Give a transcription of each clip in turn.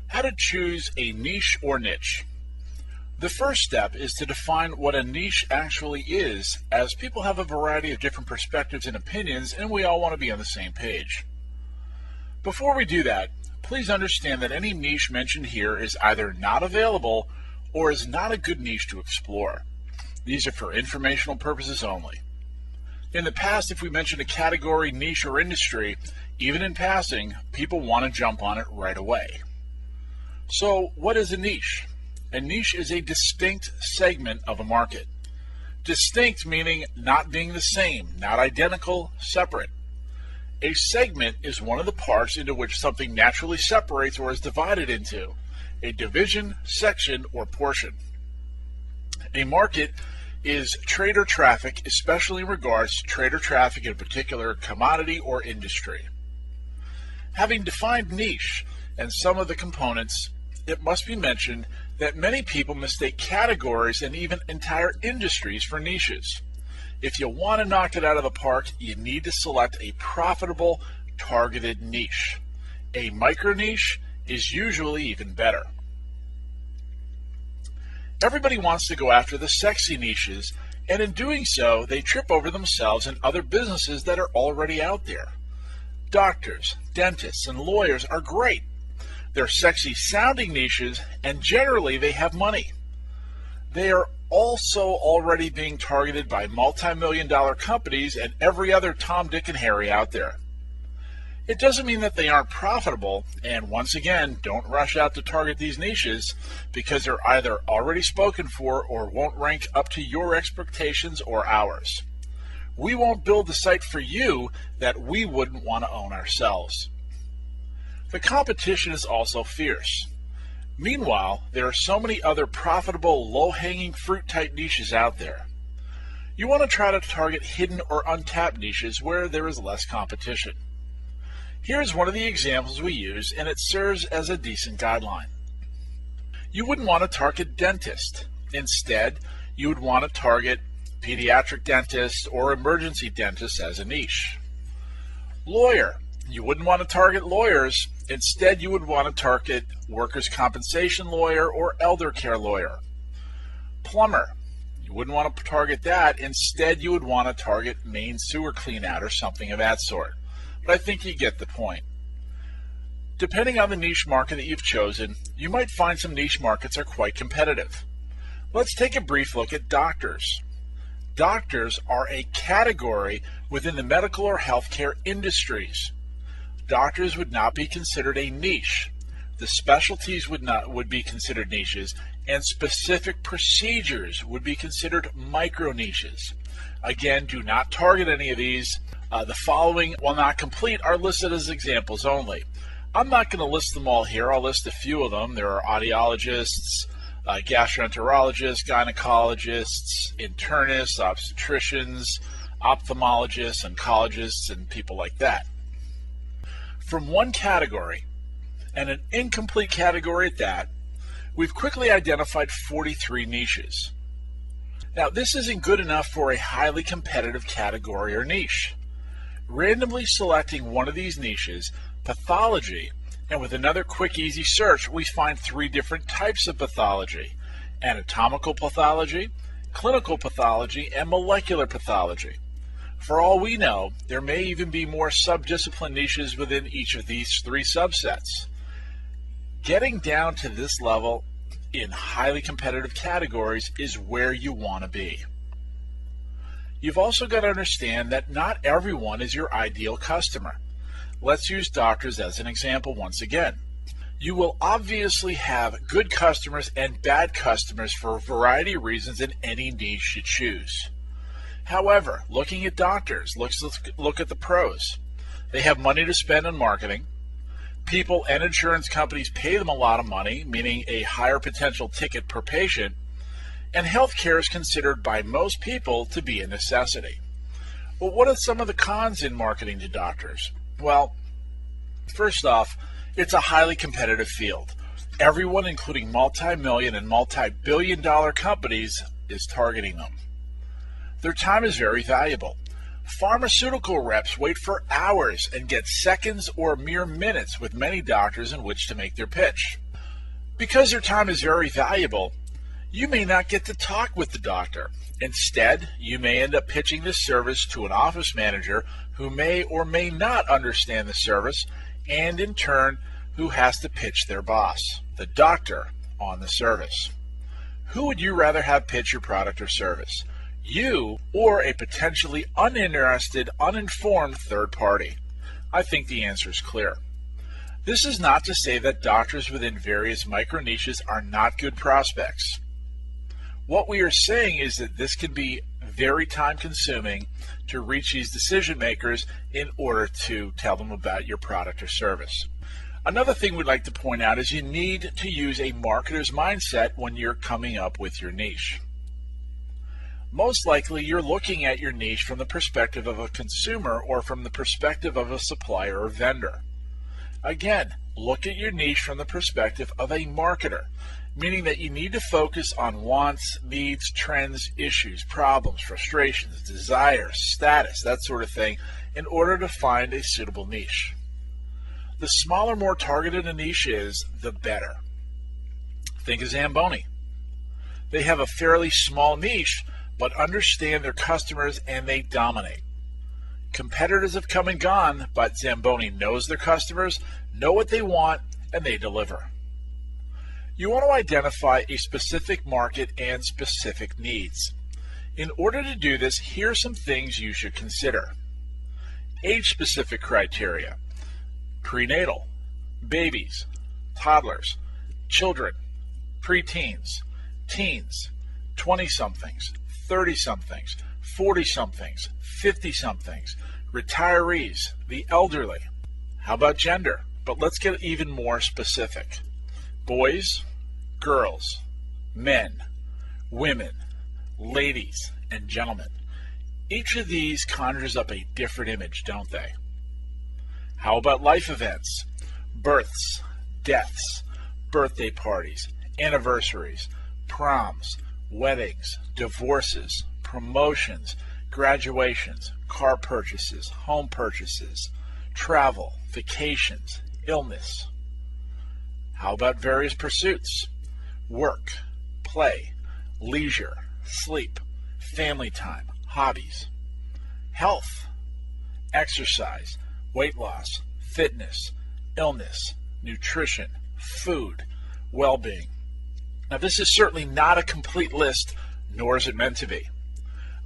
How to choose a niche or niche. The first step is to define what a niche actually is, as people have a variety of different perspectives and opinions, and we all want to be on the same page. Before we do that, please understand that any niche mentioned here is either not available or is not a good niche to explore. These are for informational purposes only. In the past, if we mention a category, niche, or industry, even in passing, people want to jump on it right away. So, what is a niche? A niche is a distinct segment of a market. Distinct meaning not being the same, not identical, separate. A segment is one of the parts into which something naturally separates or is divided into, a division, section, or portion. A market is trader traffic, especially in regards to trader traffic in a particular commodity or industry. Having defined niche and some of the components, it must be mentioned that many people mistake categories and even entire industries for niches. If you want to knock it out of the park, you need to select a profitable, targeted niche. A micro niche is usually even better. Everybody wants to go after the sexy niches, and in doing so, they trip over themselves and other businesses that are already out there. Doctors, dentists, and lawyers are great. They're sexy sounding niches, and generally they have money. They are also already being targeted by multi-million-dollar companies and every other Tom, Dick, and Harry out there. It doesn't mean that they aren't profitable, and once again, don't rush out to target these niches because they're either already spoken for or won't rank up to your expectations or ours. We won't build the site for you that we wouldn't want to own ourselves. The competition is also fierce. Meanwhile, there are so many other profitable, low-hanging fruit type niches out there. You want to try to target hidden or untapped niches where there is less competition. Here's one of the examples we use, and it serves as a decent guideline. You wouldn't want to target dentist. Instead, you would want to target pediatric dentist or emergency dentist as a niche. Lawyer. You wouldn't want to target lawyers. Instead, you would want to target workers' compensation lawyer or elder care lawyer. Plumber. You wouldn't want to target that. Instead, you would want to target main sewer cleanout or something of that sort. But I think you get the point. Depending on the niche market that you've chosen, you might find some niche markets are quite competitive. Let's take a brief look at doctors. Doctors are a category within the medical or healthcare industries. Doctors would not be considered a niche. The specialties would be considered niches, and specific procedures would be considered micro niches. Again, do not target any of these. The following, while not complete, are listed as examples only. I'm not going to list them all here. I'll list a few of them. There are audiologists, gastroenterologists, gynecologists, internists, obstetricians, ophthalmologists, oncologists, and people like that. From one category, and an incomplete category at that, we've quickly identified 43 niches. Now, this isn't good enough for a highly competitive category or niche. Randomly selecting one of these niches, pathology, and with another quick, easy search, we find 3 different types of pathology: anatomical pathology, clinical pathology, and molecular pathology. For all we know, there may even be more subdiscipline niches within each of these 3 subsets. Getting down to this level in highly competitive categories is where you want to be. You've also got to understand that not everyone is your ideal customer. Let's use doctors as an example once again. You will obviously have good customers and bad customers for a variety of reasons in any niche you choose. However, looking at doctors, let's look at the pros. They have money to spend on marketing. People and insurance companies pay them a lot of money, meaning a higher potential ticket per patient, and healthcare is considered by most people to be a necessity. But what are some of the cons in marketing to doctors? Well, first off, it's a highly competitive field. Everyone, including multi-million and multi-billion dollar companies, is targeting them. Their time is very valuable. Pharmaceutical reps wait for hours and get seconds or mere minutes with many doctors in which to make their pitch. Because your time is very valuable, you may not get to talk with the doctor. Instead, you may end up pitching this service to an office manager who may or may not understand the service, and in turn, who has to pitch their boss, the doctor, on the service. Who would you rather have pitch your product or service? You or a potentially uninterested, uninformed third party? I think the answer is clear. This is not to say that doctors within various micro niches are not good prospects. What we are saying is that this can be very time consuming to reach these decision makers in order to tell them about your product or service. Another thing we'd like to point out is you need to use a marketer's mindset when you're coming up with your niche. Most likely you're looking at your niche from the perspective of a consumer or from the perspective of a supplier or vendor. Again, look at your niche from the perspective of a marketer, meaning that you need to focus on wants, needs, trends, issues, problems, frustrations, desires, status, that sort of thing, in order to find a suitable niche. The smaller, more targeted a niche is, the better. Think of Zamboni. They have a fairly small niche, but understand their customers and they dominate. Competitors have come and gone, but Zamboni knows their customers, know what they want, and they deliver. You want to identify a specific market and specific needs. In order to do this, here are some things you should consider. Age-specific criteria: prenatal, babies, toddlers, children, preteens, teens, 20-somethings, 30-somethings, 40-somethings, 50-somethings, retirees, the elderly. How about gender? But let's get even more specific. Boys, girls, men, women, ladies, and gentlemen. Each of these conjures up a different image, don't they? How about life events? Births, deaths, birthday parties, anniversaries, proms, weddings, divorces, promotions, graduations, car purchases, home purchases, travel, vacations, illness. How about various pursuits? Work, play, leisure, sleep, family time, hobbies. Health, exercise, weight loss, fitness, illness, nutrition, food, well-being. Now, this is certainly not a complete list, nor is it meant to be.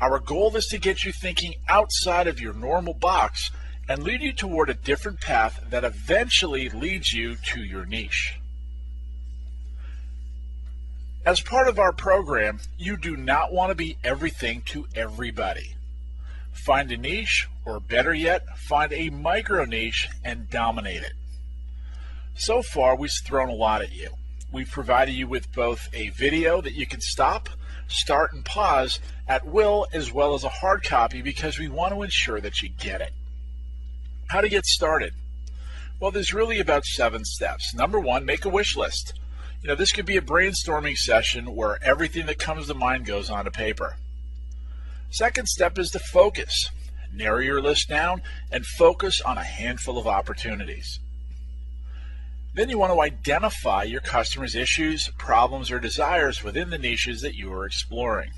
Our goal is to get you thinking outside of your normal box and lead you toward a different path that eventually leads you to your niche. As part of our program, you do not want to be everything to everybody. Find a niche, or better yet, find a micro niche and dominate it. So far, we've thrown a lot at you. We've provided you with both a video that you can stop, start, and pause at will, as well as a hard copy, because we want to ensure that you get it. How to get started? Well, there's really about 7 steps. Number 1, make a wish list. This could be a brainstorming session where everything that comes to mind goes onto paper. Second step is to focus. Narrow your list down and focus on a handful of opportunities. Then you want to identify your customers' issues, problems, or desires within the niches that you are exploring.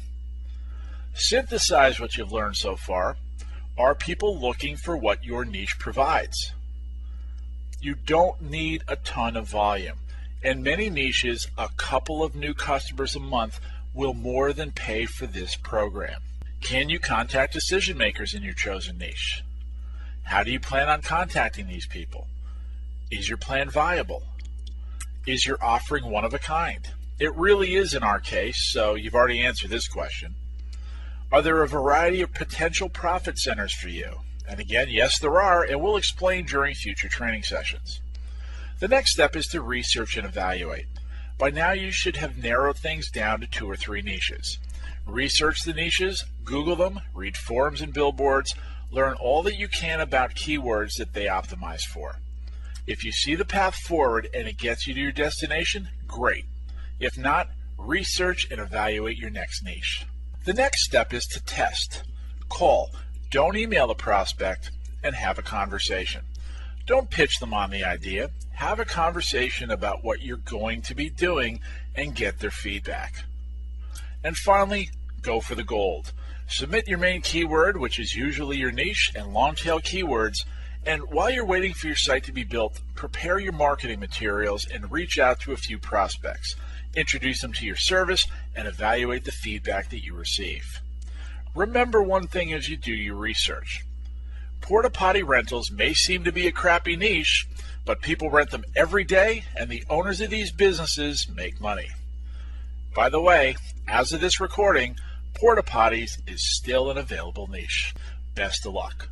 Synthesize what you've learned so far. Are people looking for what your niche provides? You don't need a ton of volume. In many niches, a couple of new customers a month will more than pay for this program. Can you contact decision makers in your chosen niche? How do you plan on contacting these people? Is your plan viable? Is your offering one of a kind? It really is in our case, so you've already answered this question. Are there a variety of potential profit centers for you? And again, yes, there are, and we'll explain during future training sessions. The next step is to research and evaluate. By now you should have narrowed things down to 2 or 3 niches. Research the niches, Google them, read forums and billboards, learn all that you can about keywords that they optimize for. If you see the path forward and it gets you to your destination, great. If not, research and evaluate your next niche. The next step is to test. Call. Don't email the prospect, and have a conversation. Don't pitch them on the idea. Have a conversation about what you're going to be doing and get their feedback. And finally, go for the gold. Submit your main keyword, which is usually your niche, and long-tail keywords. And while you're waiting for your site to be built, prepare your marketing materials and reach out to a few prospects. Introduce them to your service and evaluate the feedback that you receive. Remember one thing as you do your research. Porta potty rentals may seem to be a crappy niche, but people rent them every day, and the owners of these businesses make money. By the way, as of this recording, porta potties is still an available niche. Best of luck.